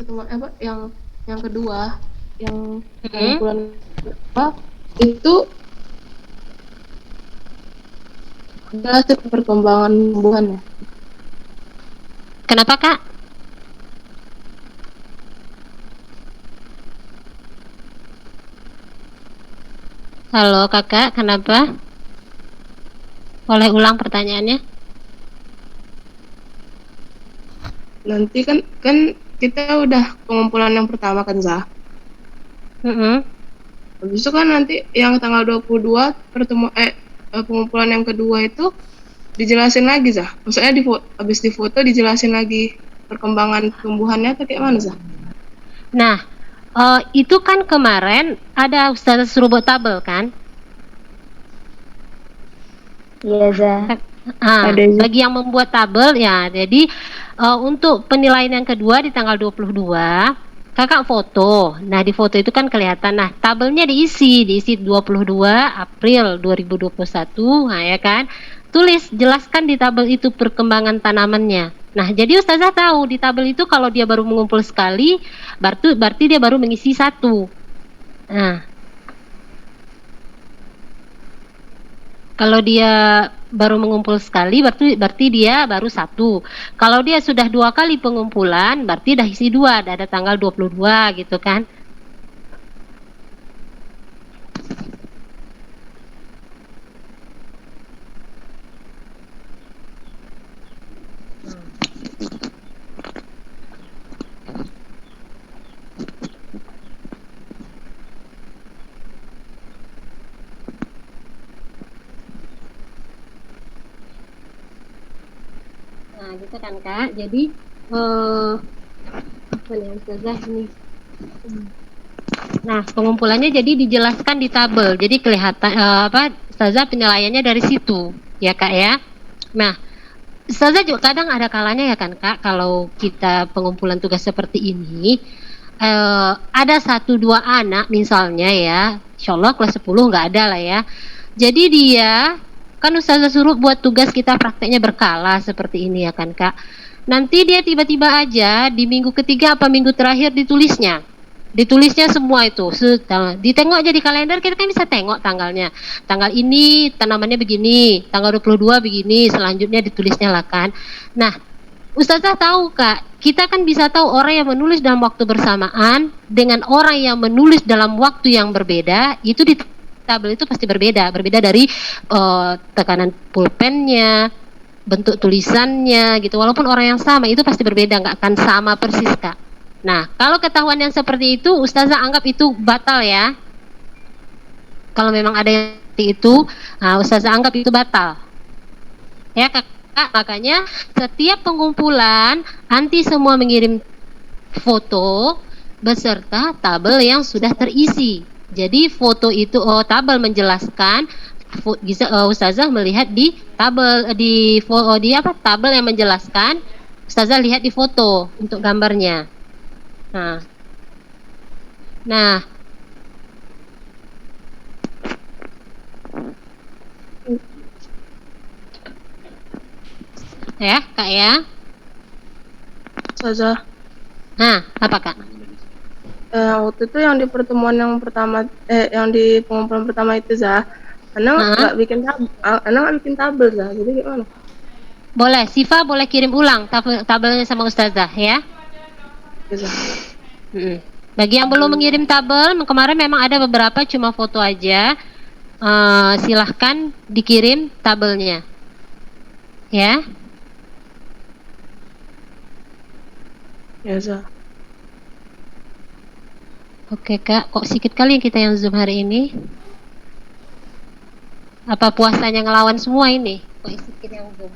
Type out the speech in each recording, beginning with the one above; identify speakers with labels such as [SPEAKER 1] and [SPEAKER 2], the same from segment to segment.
[SPEAKER 1] pertemuan apa yang kedua, yang
[SPEAKER 2] Mm-mm.
[SPEAKER 1] pengumpulan kedua itu adalah perkembangan hubungannya.
[SPEAKER 2] Kenapa Kak? Halo Kakak, kenapa? Boleh ulang pertanyaannya?
[SPEAKER 1] Nanti kan kita udah pengumpulan yang pertama kan, Zah.
[SPEAKER 2] Mm-mm.
[SPEAKER 1] Habis itu kan nanti yang tanggal 22 pengumpulan yang kedua itu dijelasin lagi, Zah. Maksudnya habis difoto dijelasin lagi perkembangan tumbuhannya atau kayak mana, Zah?
[SPEAKER 2] Nah, itu kan kemarin ada Ustazah suruh buat tabel kan?
[SPEAKER 3] Iya, Zah.
[SPEAKER 1] Ada, Zah.
[SPEAKER 2] Bagi yang membuat tabel ya, jadi untuk penilaian yang kedua di tanggal 22, Kakak foto. Nah, di foto itu kan kelihatan. Nah, tabelnya diisi 22 April 2021, nah ya kan? Tulis, jelaskan di tabel itu perkembangan tanamannya. Nah, jadi Ustazah tahu di tabel itu kalau dia baru mengumpul sekali, berarti dia baru mengisi satu. Nah, kalau dia baru mengumpul sekali, berarti dia baru satu. Kalau dia sudah 2 kali pengumpulan, berarti dah isi 2, ada tanggal 22 gitu kan. Nah, gitu kan Kak. Jadi apa nih Ustazah ini? Nah, pengumpulannya jadi dijelaskan di tabel. Jadi kelihatan Ustazah penilaiannya dari situ, ya Kak ya. Nah, Ustazah juga kadang ada kalanya ya kan Kak, kalau kita pengumpulan tugas seperti ini, ada 1-2 anak misalnya ya, insya Allah kelas 10 nggak ada lah ya. Jadi dia, kan Ustazah suruh buat tugas kita prakteknya berkala seperti ini ya kan Kak. Nanti dia tiba-tiba aja di minggu ketiga apa minggu terakhir ditulisnya semua itu. Ditengok aja di kalender, kita kan bisa tengok tanggalnya. Tanggal ini tanamannya begini, tanggal 22 begini, selanjutnya ditulisnya lah kan. Nah, Ustazah tahu Kak, kita kan bisa tahu orang yang menulis dalam waktu bersamaan dengan orang yang menulis dalam waktu yang berbeda, itu di tabel itu pasti berbeda dari tekanan pulpennya, bentuk tulisannya gitu. Walaupun orang yang sama, itu pasti berbeda, nggak akan sama persis Kak. Nah, kalau ketahuan yang seperti itu, Ustazah anggap itu batal ya. Kalau memang ada yang seperti itu, nah, Ustazah anggap itu batal. Ya Kak, makanya setiap pengumpulan, nanti semua mengirim foto beserta tabel yang sudah terisi. Jadi foto itu, tabel menjelaskan, Ustazah melihat di tabel, tabel yang menjelaskan, Ustazah lihat di foto untuk gambarnya. Nah, ya Kak ya.
[SPEAKER 1] Ustazah.
[SPEAKER 2] Nah, apa Kak?
[SPEAKER 1] Waktu itu yang di pertemuan yang pertama, yang di pengumpulan pertama itu, Zah, Ana nggak bikin tabel, Zah. Jadi gimana?
[SPEAKER 2] Boleh, Siva boleh kirim ulang tabelnya sama Ustazah ya.
[SPEAKER 1] Zah.
[SPEAKER 2] Bagi yang belum mengirim tabel, kemarin memang ada beberapa cuma foto aja. Silahkan dikirim tabelnya, ya.
[SPEAKER 1] Ya Zah.
[SPEAKER 2] Oke Kak, kok sedikit kali kita yang Zoom hari ini? Apa puasanya ngelawan semua ini? Kok sedikit yang Zoom?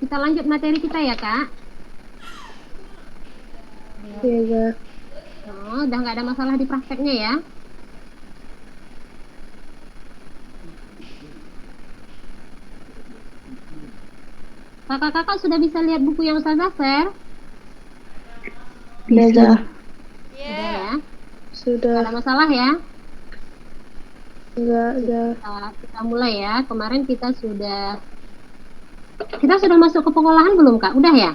[SPEAKER 2] Kita lanjut materi kita ya Kak.
[SPEAKER 1] Iya.
[SPEAKER 2] Udah nggak ada masalah di prakteknya ya. Kakak-kakak sudah bisa lihat buku yang Ustazah share?
[SPEAKER 3] Iya, Zah.
[SPEAKER 2] Sudah ya?
[SPEAKER 1] Sudah.
[SPEAKER 2] Nggak ada masalah ya?
[SPEAKER 1] Enggak,
[SPEAKER 2] Kita mulai ya. Kemarin kita sudah masuk ke pengolahan belum, Kak? Udah ya?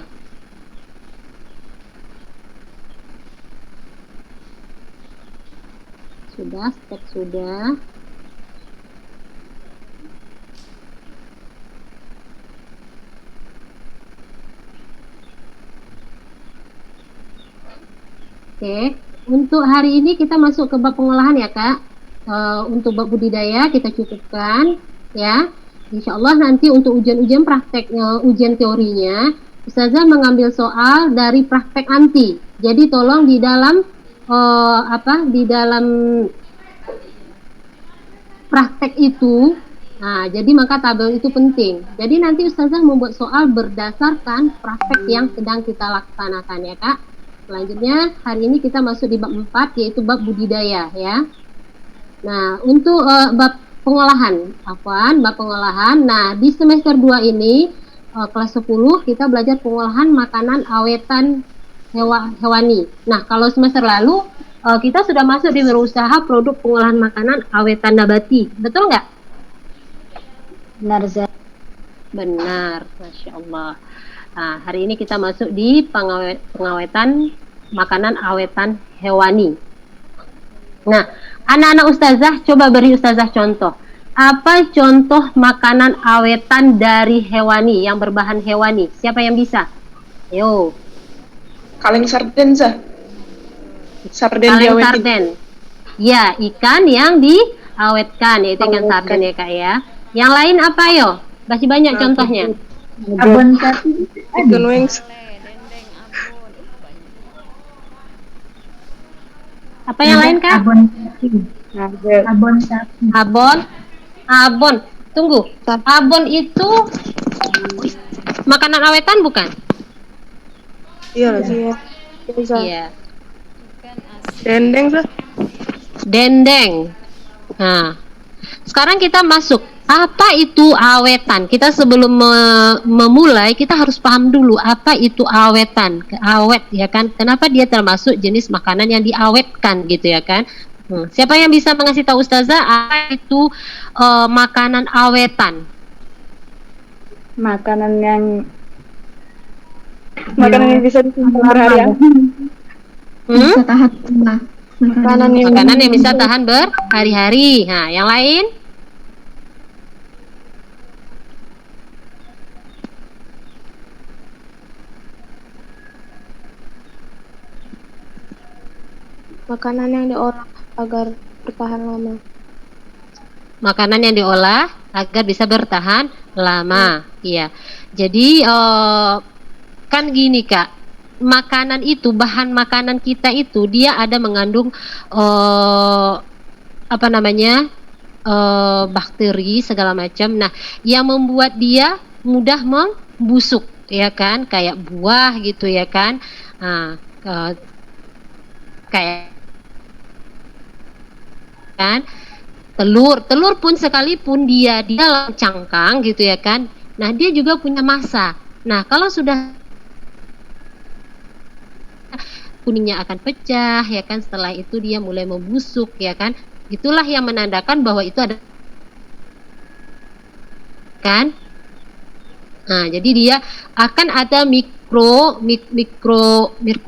[SPEAKER 2] Sudah, step sudah. Oke, untuk hari ini kita masuk ke bab pengolahan ya, Kak. Untuk bab budidaya kita cukupkan ya. Insya Allah nanti untuk ujian-ujian prakteknya, ujian teorinya, Ustazah mengambil soal dari praktek anti. Jadi tolong di dalam di dalam praktek itu, nah jadi maka tabel itu penting. Jadi nanti Ustazah membuat soal berdasarkan praktek yang sedang kita laksanakan ya, Kak. Selanjutnya hari ini kita masuk di bab 4 yaitu bab budidaya ya. Nah, untuk bab pengolahan, bab pengolahan. Nah, di semester 2 ini kelas 10 kita belajar pengolahan makanan awetan hewani. Nah, kalau semester lalu kita sudah masuk di berusaha produk pengolahan makanan awetan nabati. Betul nggak?
[SPEAKER 3] Benar, Zah.
[SPEAKER 2] Benar, Masya Allah. Nah, hari ini kita masuk di pengawetan makanan awetan hewani. Nah, anak-anak Ustazah coba beri Ustazah contoh. Apa contoh makanan awetan dari hewani yang berbahan hewani? Siapa yang bisa? Yo.
[SPEAKER 1] Kaleng sarden, Zah. Sarden
[SPEAKER 2] Kaleng
[SPEAKER 1] diawetin.
[SPEAKER 2] sarden. Ya, ikan yang diawetkan, yaitu ikan sarden ya, Kak ya. Yang lain apa yo? Masih banyak contohnya.
[SPEAKER 3] Abon sapi.
[SPEAKER 1] Chicken wings.
[SPEAKER 2] Apa yang lain, Kak?
[SPEAKER 3] Abon sapi. Abon sapi.
[SPEAKER 2] Abon. Tunggu. Abon itu makanan awetan bukan?
[SPEAKER 1] Iya, Zah.
[SPEAKER 2] Iya.
[SPEAKER 1] Dendeng, Zah.
[SPEAKER 2] Dendeng. Nah, sekarang kita masuk. Apa itu awetan? Kita sebelum memulai, kita harus paham dulu apa itu awetan. Awet, ya kan? Kenapa dia termasuk jenis makanan yang diawetkan, gitu ya kan? Siapa yang bisa mengasih tahu Ustazah apa itu makanan awetan?
[SPEAKER 3] Makanan yang
[SPEAKER 1] bisa disimpan berhari-hari.
[SPEAKER 3] bisa tahan lama.
[SPEAKER 2] Makanan yang bisa tahan berhari-hari. Nah, yang lain?
[SPEAKER 1] Makanan yang diolah agar bertahan lama.
[SPEAKER 2] Makanan yang diolah agar bisa bertahan lama. Iya. Jadi kan gini, Kak. Makanan itu, bahan makanan kita itu dia ada mengandung bakteri segala macam. Nah, yang membuat dia mudah membusuk, ya kan? Kayak buah gitu ya kan. Nah, kayak kan telur pun sekalipun dia di dalam cangkang gitu ya kan, nah dia juga punya massa. Nah kalau sudah kuningnya akan pecah ya kan, setelah itu dia mulai membusuk ya kan, itulah yang menandakan bahwa itu ada kan. Nah jadi dia akan ada mikro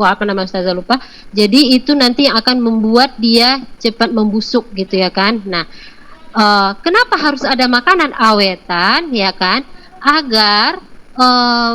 [SPEAKER 2] apa nama Ustazah lupa. Jadi itu nanti yang akan membuat dia cepat membusuk gitu ya kan. Nah, kenapa harus ada makanan awetan ya kan? Agar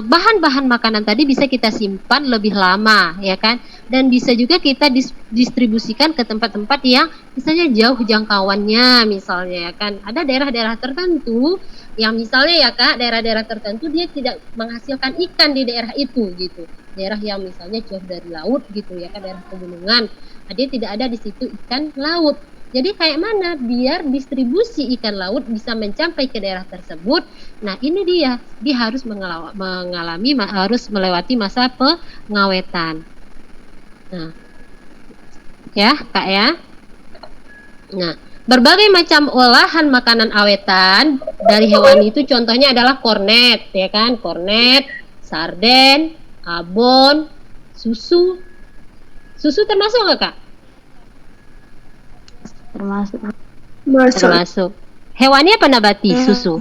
[SPEAKER 2] bahan-bahan makanan tadi bisa kita simpan lebih lama ya kan, dan bisa juga kita distribusikan ke tempat-tempat yang misalnya jauh jangkauannya, misalnya ya kan. Ada daerah-daerah tertentu yang misalnya ya Kak, daerah-daerah tertentu dia tidak menghasilkan ikan di daerah itu gitu. Daerah yang misalnya jauh dari laut gitu ya kan, daerah pegunungan. Nah, dia tidak ada di situ ikan laut. Jadi kayak mana biar distribusi ikan laut bisa mencapai ke daerah tersebut? Nah, ini dia harus harus melewati masa pengawetan. Nah, ya Kak ya. Nah, berbagai macam olahan makanan awetan dari hewani itu contohnya adalah kornet, ya kan? Kornet, sarden, abon, susu. Susu termasuk nggak, Kak?
[SPEAKER 3] Termasuk
[SPEAKER 2] Termasuk. Hewani apa nabati? Susu.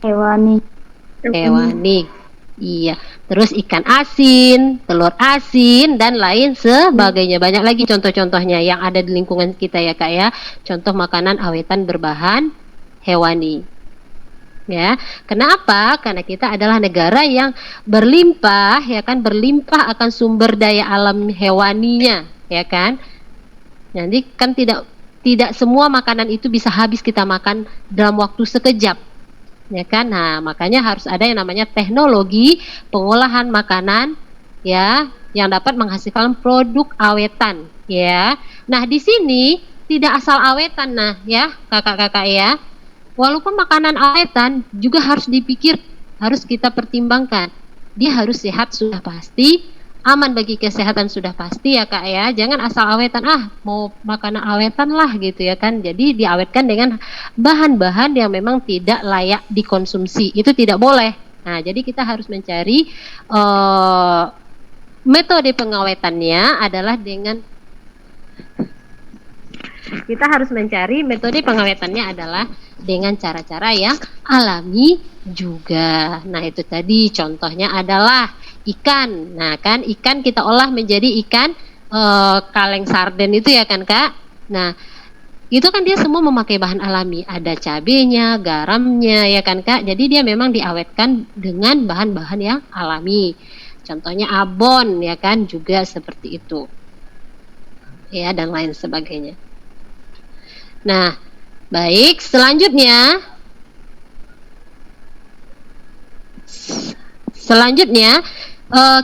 [SPEAKER 3] hewani.
[SPEAKER 2] Hewani. Iya. Terus ikan asin, telur asin, dan lain sebagainya. Banyak lagi contoh-contohnya yang ada di lingkungan kita ya, Kak ya. Contoh makanan awetan berbahan hewani. Ya, kenapa? Karena kita adalah negara yang berlimpah, ya kan, berlimpah akan sumber daya alam hewaninya, ya kan. Nanti kan tidak semua makanan itu bisa habis kita makan dalam waktu sekejap, ya kan. Nah, makanya harus ada yang namanya teknologi pengolahan makanan, ya, yang dapat menghasilkan produk awetan, ya. Nah, di sini tidak asal awetan, nah, ya, kakak-kakak ya. Walaupun makanan awetan juga harus dipikir, harus kita pertimbangkan. Dia harus sehat sudah pasti, aman bagi kesehatan sudah pasti ya Kak ya. Jangan asal awetan, mau makanan awetan lah gitu ya kan. Jadi diawetkan dengan bahan-bahan yang memang tidak layak dikonsumsi. Itu tidak boleh. Nah, jadi kita harus mencari metode pengawetannya adalah dengan dengan cara-cara yang alami juga. Nah, itu tadi contohnya adalah ikan. Nah, kan ikan kita olah menjadi ikan kaleng sarden itu ya kan, Kak? Nah, itu kan dia semua memakai bahan alami, ada cabenya, garamnya ya kan, Kak? Jadi dia memang diawetkan dengan bahan-bahan yang alami. Contohnya abon ya kan, juga seperti itu. Ya, dan lain sebagainya. Nah, baik, selanjutnya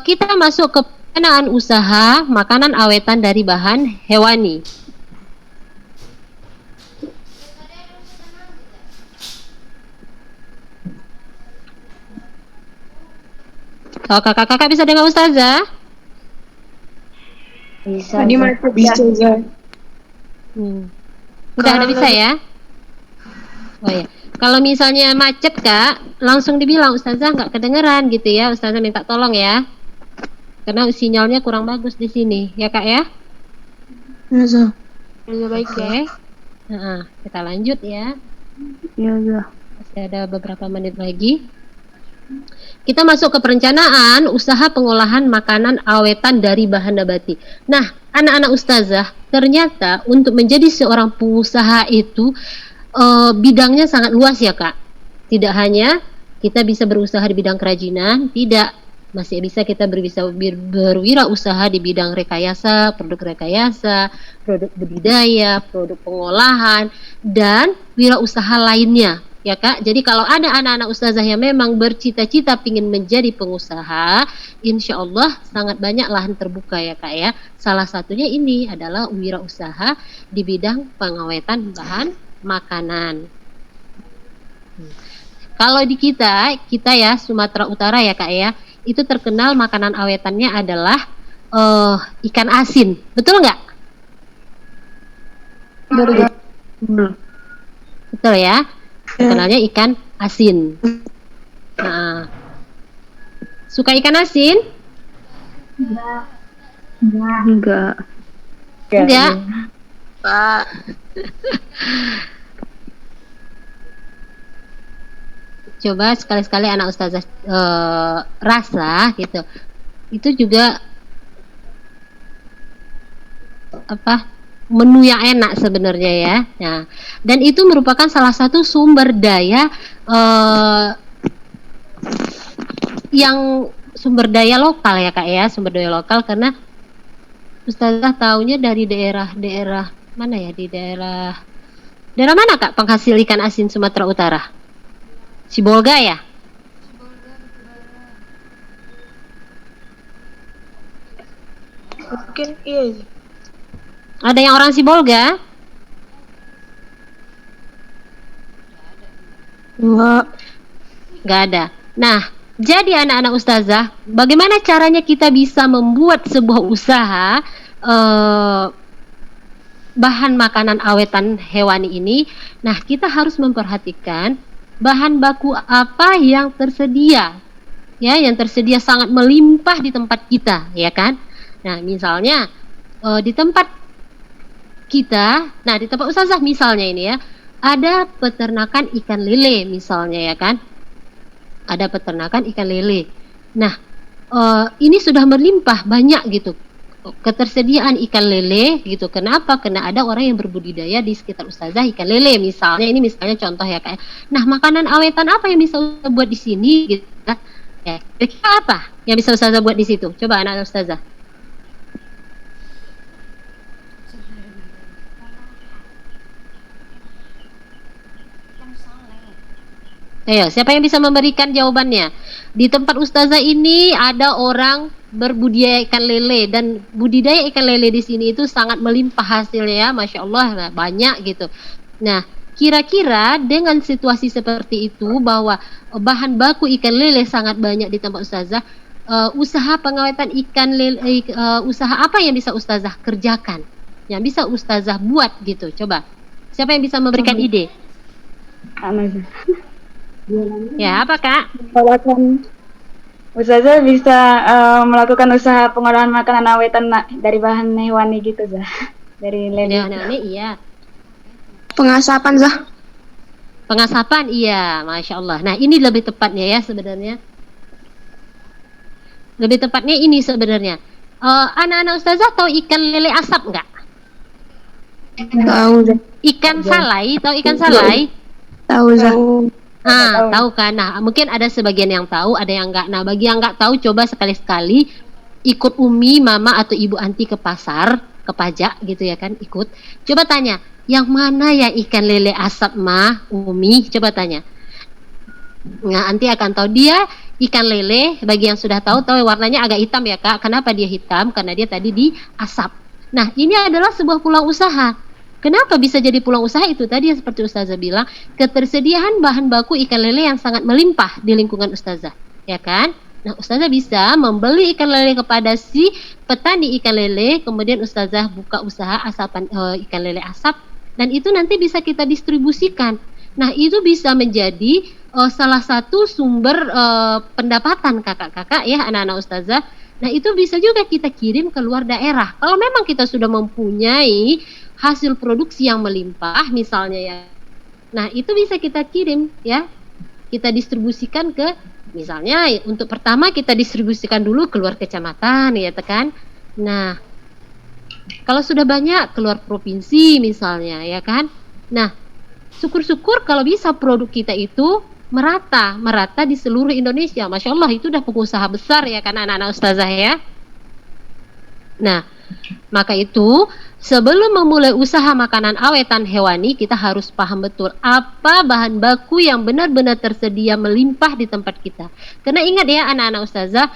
[SPEAKER 2] kita masuk ke pendanaan usaha makanan awetan dari bahan hewani. Oh, kakak-kakak bisa dengar Ustazah?
[SPEAKER 3] Bisa.
[SPEAKER 1] Bisa.
[SPEAKER 2] Udah ada bisa ya? Oh ya. Kalau misalnya macet Kak, langsung dibilang Ustazah nggak kedengeran gitu ya. Ustazah minta tolong ya. Karena sinyalnya kurang bagus di sini, ya Kak ya?
[SPEAKER 1] Iya, baik
[SPEAKER 2] Oke. Kita lanjut ya.
[SPEAKER 3] Iya.
[SPEAKER 2] Masih ada beberapa menit lagi. Kita masuk ke perencanaan usaha pengolahan makanan awetan dari bahan nabati. Nah, anak-anak Ustazah, ternyata untuk menjadi seorang pengusaha itu bidangnya sangat luas ya Kak. Tidak hanya kita bisa berusaha di bidang kerajinan, tidak, masih bisa kita berwirausaha di bidang rekayasa, produk rekayasa, produk budidaya, produk pengolahan, dan wirausaha lainnya. Ya Kak, jadi kalau ada anak-anak Ustazah yang memang bercita-cita ingin menjadi pengusaha, insya Allah sangat banyak lahan terbuka ya Kak ya. Salah satunya ini adalah wirausaha di bidang pengawetan bahan makanan. Kalau di kita ya Sumatera Utara ya Kak ya, itu terkenal makanan awetannya adalah ikan asin, betul nggak? Betul ya. Terkenalnya ikan asin. Nah, suka ikan asin?
[SPEAKER 3] Enggak.
[SPEAKER 1] Pak.
[SPEAKER 2] Coba sekali-sekali anak Ustazah rasa gitu. Itu juga menu yang enak sebenarnya ya. Nah, dan itu merupakan salah satu sumber daya yang sumber daya lokal ya Kak ya, sumber daya lokal, karena Ustazah taunya dari daerah mana ya, di daerah mana Kak penghasil ikan asin Sumatera Utara? Sibolga ya?
[SPEAKER 1] Mungkin iya.
[SPEAKER 2] Ada yang orang Sibolga? Enggak ada. Nah, jadi anak-anak Ustazah, bagaimana caranya kita bisa membuat sebuah usaha bahan makanan awetan hewani ini? Nah, kita harus memperhatikan bahan baku apa yang tersedia, ya, yang tersedia sangat melimpah di tempat kita, ya kan? Nah, misalnya di tempat kita, nah di tempat ustazah misalnya ini ya, ada peternakan ikan lele misalnya, ya kan? Ada peternakan ikan lele. Nah, ini sudah melimpah banyak gitu ketersediaan ikan lele gitu. Kenapa? Karena ada orang yang berbudidaya di sekitar ustazah ikan lele misalnya. Ini misalnya contoh ya kayak. Nah, makanan awetan apa yang bisa ustazah buat di sini gitu ya. Kira-kira apa yang bisa ustazah buat di situ? Coba anak ustazah. Ayo, siapa yang bisa memberikan jawabannya? Di tempat ustazah ini ada orang berbudidaya ikan lele, dan budidaya ikan lele di sini itu sangat melimpah hasilnya ya, masya Allah, banyak gitu. Nah, kira-kira dengan situasi seperti itu bahwa bahan baku ikan lele sangat banyak di tempat ustazah, usaha pengawetan ikan lele, usaha apa yang bisa ustazah kerjakan? Yang bisa ustazah buat gitu, coba. Siapa yang bisa memberikan ide? Ya, apa Kak?
[SPEAKER 3] Ustazah bisa melakukan usaha pengolahan makanan awetan dari bahan hewani gitu, Zah. Dari lele.
[SPEAKER 2] Iya.
[SPEAKER 1] Pengasapan, Zah.
[SPEAKER 2] Pengasapan, iya, masya Allah. Nah, ini lebih tepatnya ya sebenarnya. Lebih tepatnya ini sebenarnya. Anak-anak ustazah tahu ikan lele asap nggak?
[SPEAKER 1] Tahu, Zah.
[SPEAKER 2] Ikan salai, tahu ikan salai?
[SPEAKER 1] Tahu, Zah.
[SPEAKER 2] Tahu kan? Nah, mungkin ada sebagian yang tahu, ada yang enggak. Nah, bagi yang enggak tahu, coba sekali-sekali ikut Umi, Mama, atau Ibu Anti ke pasar, ke pajak gitu ya kan, ikut. Coba tanya, yang mana ya ikan lele asap mah, Umi? Coba tanya. Nah, Anti akan tahu dia ikan lele, bagi yang sudah tahu warnanya agak hitam ya Kak. Kenapa dia hitam? Karena dia tadi diasap. Nah, ini adalah sebuah peluang usaha. Kenapa bisa jadi peluang usaha? Itu tadi yang seperti ustazah bilang, ketersediaan bahan baku ikan lele yang sangat melimpah di lingkungan ustazah, ya kan? Nah, ustazah bisa membeli ikan lele kepada si petani ikan lele, kemudian ustazah buka usaha asapan ikan lele asap, dan itu nanti bisa kita distribusikan. Nah, itu bisa menjadi salah satu sumber pendapatan kakak-kakak ya, anak-anak ustazah. Nah, itu bisa juga kita kirim ke luar daerah. Kalau memang kita sudah mempunyai hasil produksi yang melimpah misalnya ya, nah itu bisa kita kirim ya, kita distribusikan ke, misalnya untuk pertama kita distribusikan dulu keluar kecamatan ya tekan. Nah, kalau sudah banyak keluar provinsi misalnya ya kan. Nah, syukur-syukur kalau bisa produk kita itu merata di seluruh Indonesia. Masya Allah, itu udah pengusaha besar ya kan anak-anak ustazah ya. Nah, maka itu sebelum memulai usaha makanan awetan hewani, kita harus paham betul apa bahan baku yang benar-benar tersedia melimpah di tempat kita. Karena ingat ya anak-anak ustazah,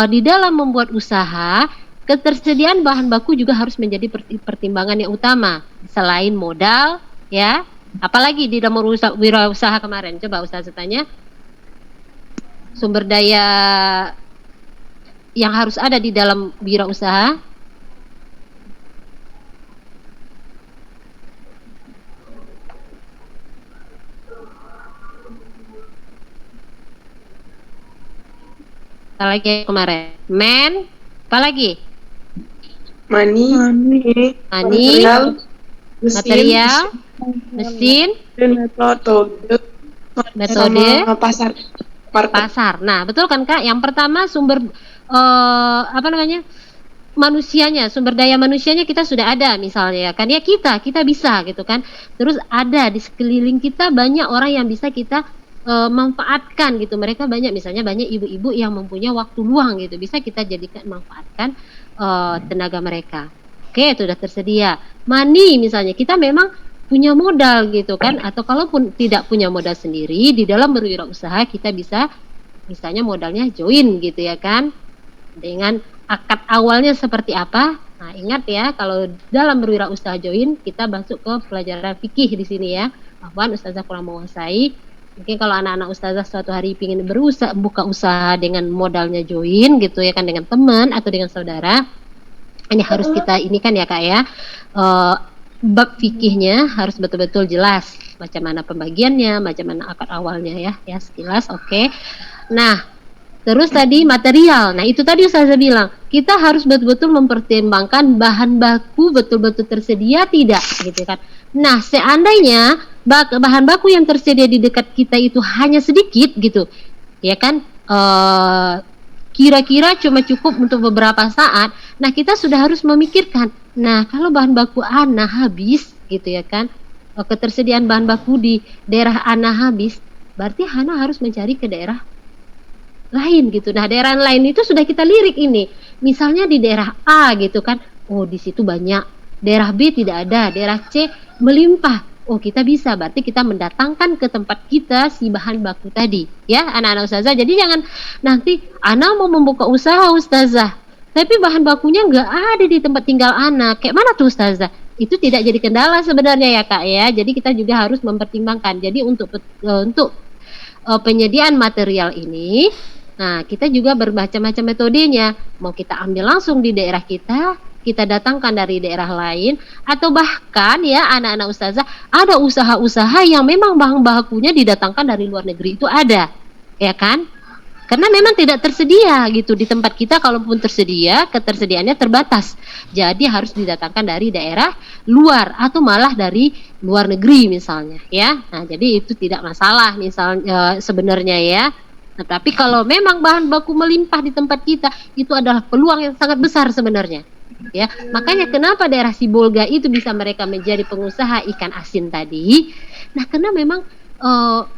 [SPEAKER 2] di dalam membuat usaha, ketersediaan bahan baku juga harus menjadi pertimbangan yang utama. Selain modal, ya, apalagi di dalam wirausaha kemarin. Coba ustazah tanya, sumber daya yang harus ada di dalam wirausaha. Apalagi kemarin, apalagi
[SPEAKER 1] material,
[SPEAKER 2] mesin, metode, pasar. Nah, betul kan Kak? Yang pertama sumber manusianya, sumber daya manusianya kita sudah ada misalnya kan ya, kita bisa gitu kan. Terus ada di sekeliling kita banyak orang yang bisa kita manfaatkan gitu. Mereka banyak, misalnya banyak ibu-ibu yang mempunyai waktu luang gitu, bisa kita jadikan manfaatkan tenaga mereka. Oke, itu sudah tersedia. Money misalnya, kita memang punya modal gitu kan, atau kalaupun tidak punya modal sendiri, di dalam berwirausaha kita bisa misalnya modalnya join gitu ya kan, dengan akad awalnya seperti apa. Nah, ingat ya, kalau dalam berwirausaha join kita masuk ke pelajaran fikih di sini ya. Afwan, ustazah kurang menguasai. Mungkin kalau anak-anak ustazah suatu hari ingin buka usaha dengan modalnya join gitu ya kan, dengan teman atau dengan saudara, ini harus kita ini kan ya Kak ya, bab fikihnya harus betul-betul jelas macam mana pembagiannya, macam mana akad awalnya ya sekilas. Oke. Nah, terus tadi material. Nah, itu tadi Ustazah bilang, kita harus betul-betul mempertimbangkan bahan baku betul-betul tersedia tidak, gitu kan. Nah, seandainya bahan baku yang tersedia di dekat kita itu hanya sedikit gitu, ya kan, kira-kira cuma cukup untuk beberapa saat. Nah, kita sudah harus memikirkan, nah kalau bahan baku Ana habis gitu ya kan, ketersediaan bahan baku di daerah Ana habis, berarti Ana harus mencari ke daerah lain gitu. Nah, daerah lain itu sudah kita lirik ini. Misalnya di daerah A gitu kan, oh di situ banyak. Daerah B tidak ada, daerah C melimpah. Oh, kita bisa, berarti kita mendatangkan ke tempat kita si bahan baku tadi. Ya, anak-anak Ustazah. Jadi jangan nanti Ana mau membuka usaha Ustazah, tapi bahan bakunya nggak ada di tempat tinggal Ana. Kayak mana tuh Ustazah? Itu tidak jadi kendala sebenarnya ya Kak ya. Jadi kita juga harus mempertimbangkan. Jadi untuk penyediaan material ini, nah, kita juga bermacam-macam metodenya. Mau kita ambil langsung di daerah kita datangkan dari daerah lain, atau bahkan ya anak-anak Ustazah, ada usaha-usaha yang memang bahan bakunya didatangkan dari luar negeri, itu ada, ya kan? Karena memang tidak tersedia gitu di tempat kita, kalaupun tersedia, ketersediaannya terbatas. Jadi harus didatangkan dari daerah luar atau malah dari luar negeri misalnya, ya. Nah, jadi itu tidak masalah misalnya sebenarnya ya. Nah, tapi kalau memang bahan baku melimpah di tempat kita, itu adalah peluang yang sangat besar sebenarnya. Ya, makanya kenapa daerah Sibolga itu bisa mereka menjadi pengusaha ikan asin tadi. Nah, karena memang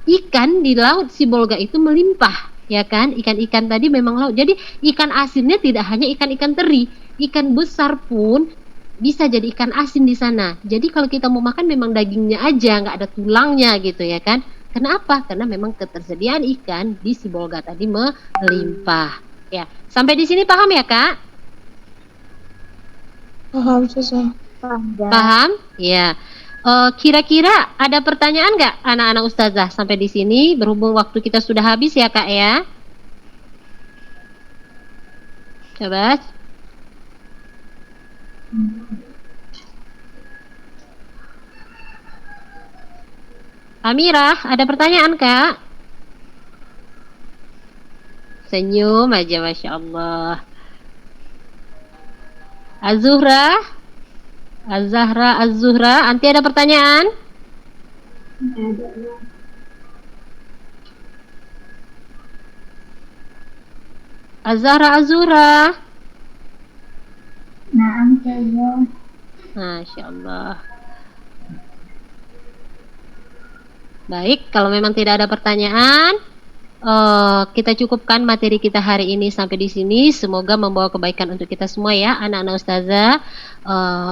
[SPEAKER 2] ikan di laut Sibolga itu melimpah, ya kan? Ikan-ikan tadi memang laut. Jadi ikan asinnya tidak hanya ikan-ikan teri, ikan besar pun bisa jadi ikan asin di sana. Jadi kalau kita mau makan memang dagingnya aja, nggak ada tulangnya gitu ya kan? Kenapa? Karena memang ketersediaan ikan di Sibolga tadi melimpah. Ya, sampai di sini paham ya Kak?
[SPEAKER 1] Paham, Ustazah.
[SPEAKER 2] Paham? Ya. Kira-kira ada pertanyaan nggak anak-anak Ustazah sampai di sini? Berhubung waktu kita sudah habis ya Kak ya. Coba. Amirah, ada pertanyaan Kak? Senyum aja, Masya Allah. Az-Zuhra, anti ada pertanyaan? Az-Zuhra. Masya Allah. Baik, kalau memang tidak ada pertanyaan, kita cukupkan materi kita hari ini sampai di sini. Semoga membawa kebaikan untuk kita semua ya, anak-anak Ustazah.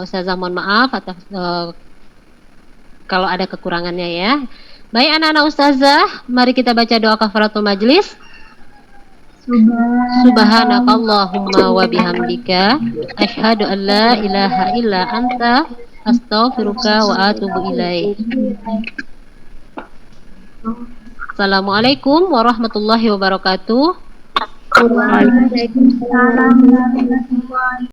[SPEAKER 2] Ustazah mohon maaf atas kalau ada kekurangannya ya. Baik anak-anak Ustazah, mari kita baca doa kafaratul majlis. Subhanakallahumma wa bihamdika asyhadu an la ilaha illa anta astaghfiruka wa atubu ilaik. Assalamualaikum warahmatullahi wabarakatuh.
[SPEAKER 3] Waalaikumsalam warahmatullahi wabarakatuh.